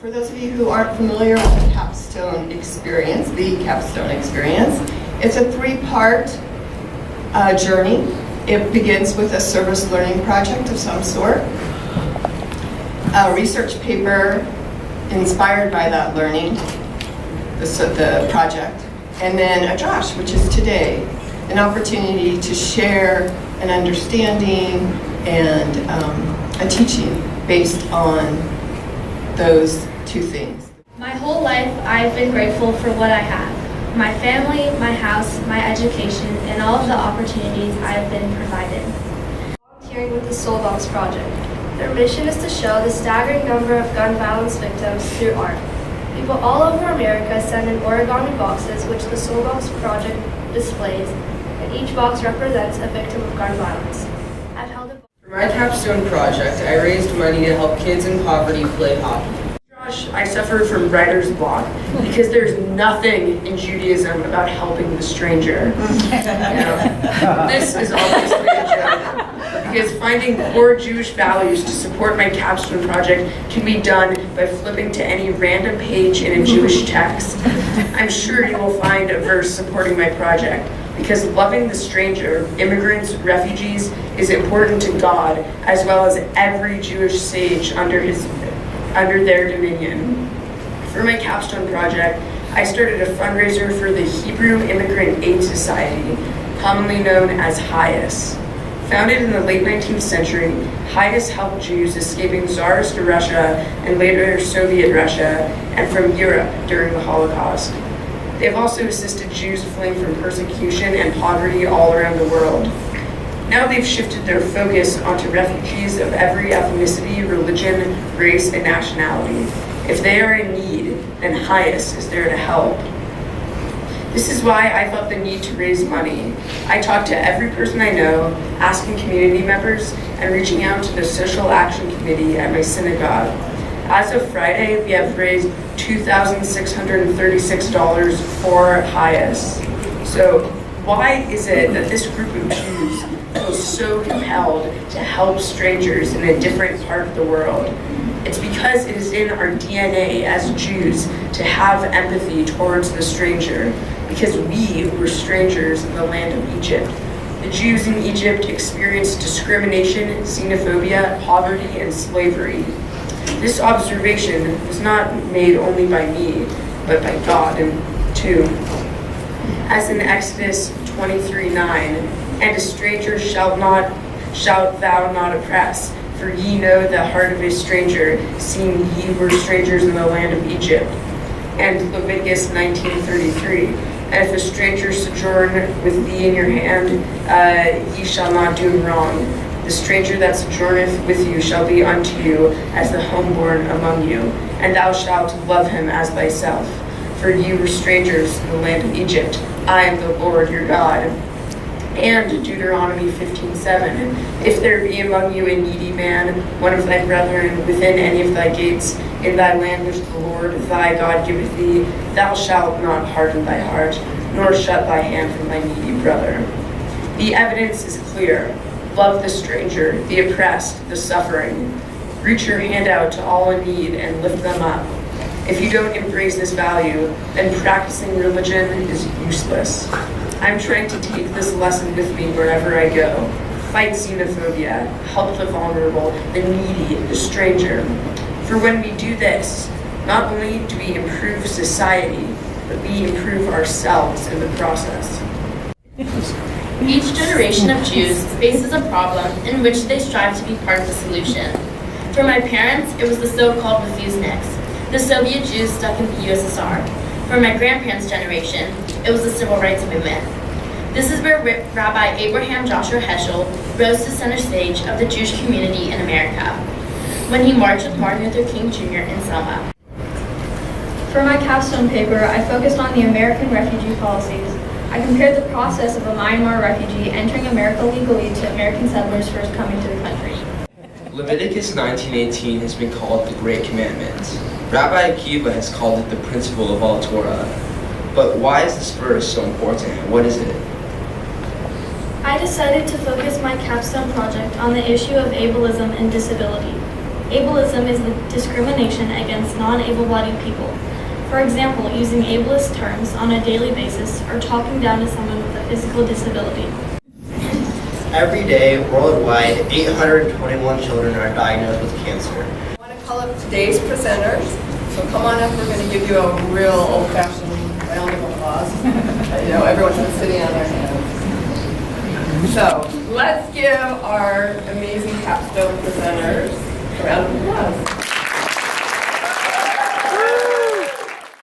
For those of you who aren't familiar with the Capstone Experience, it's a three-part journey. It begins with a service learning project of some sort, a research paper inspired by that learning, the project, and then a Josh, which is today, an opportunity to share an understanding and a teaching based on those two things. My whole life, I've been grateful for what I have. My family, my house, my education, and all of the opportunities I have been provided. Volunteering with the Soulbox Project. Their mission is to show the staggering number of gun violence victims through art. People all over America send in origami boxes which the Soulbox Project displays, and each box represents a victim of gun violence. I've held a For my Capstone project, I raised money to help kids in poverty play hockey. Gosh, I suffered from writer's block because there's nothing in Judaism about helping the stranger. This is obviously a joke because finding core Jewish values to support my Capstone project can be done by flipping to any random page in a Jewish text. I'm sure you will find a verse supporting my project because loving the stranger, immigrants, refugees is important to God as well as every Jewish sage under their dominion. For my Capstone project, I started a fundraiser for the Hebrew Immigrant Aid Society, commonly known as HIAS. Founded in the late 19th century, HIAS helped Jews escaping Tsarist Russia and later Soviet Russia and from Europe during the Holocaust. They have also assisted Jews fleeing from persecution and poverty all around the world. Now they've shifted their focus onto refugees of every ethnicity, religion, race, and nationality. If they are in need, then HIAS is there to help. This is why I felt the need to raise money. I talked to every person I know, asking community members, and reaching out to the Social Action Committee at my synagogue. As of Friday, we have raised $2,636 for HIAS. So why is it that this group of Jews feels so compelled to help strangers in a different part of the world? It's because it is in our DNA as Jews to have empathy towards the stranger, because we were strangers in the land of Egypt. The Jews in Egypt experienced discrimination, xenophobia, poverty, and slavery. This observation was not made only by me, but by God too. As in Exodus 23:9, and a stranger shalt thou not oppress, for ye know the heart of a stranger, seeing ye were strangers in the land of Egypt. And Leviticus 19:33, and if a stranger sojourn with thee in your hand, ye shall not do him wrong. The stranger that sojourneth with you shall be unto you as the homeborn among you, and thou shalt love him as thyself. For ye were strangers in the land of Egypt. I am the Lord your God. And Deuteronomy 15:7, if there be among you a needy man, one of thy brethren, within any of thy gates, in thy land which the Lord thy God giveth thee, thou shalt not harden thy heart, nor shut thy hand from thy needy brother. The evidence is clear. Love the stranger, the oppressed, the suffering. Reach your hand out to all in need and lift them up. If you don't embrace this value, then practicing religion is useless. I'm trying to take this lesson with me wherever I go. Fight xenophobia, help the vulnerable, the needy, the stranger. For when we do this, not only do we improve society, but we improve ourselves in the process. Each generation of Jews faces a problem in which they strive to be part of the solution. For my parents, it was the so-called refuseniks, the Soviet Jews stuck in the USSR. For my grandparents' generation, it was the civil rights movement. This is where Rabbi Abraham Joshua Heschel rose to center stage of the Jewish community in America, when he marched with Martin Luther King Jr. in Selma. For my capstone paper, I focused on the American refugee policies. I compared the process of a Myanmar refugee entering America legally to American settlers first coming to the country. Leviticus 19:18 has been called the Great Commandment. Rabbi Akiva has called it the principle of all Torah. But why is this verse so important? What is it? I decided to focus my capstone project on the issue of ableism and disability. Ableism is the discrimination against non-able-bodied people. For example, using ableist terms on a daily basis or talking down to someone with a physical disability. Every day, worldwide, 821 children are diagnosed with cancer. I want to call up today's presenters. So come on up, we're going to give you a real old-fashioned round of applause. I know everyone's been sitting on their hands. So let's give our amazing capstone presenters a round of applause.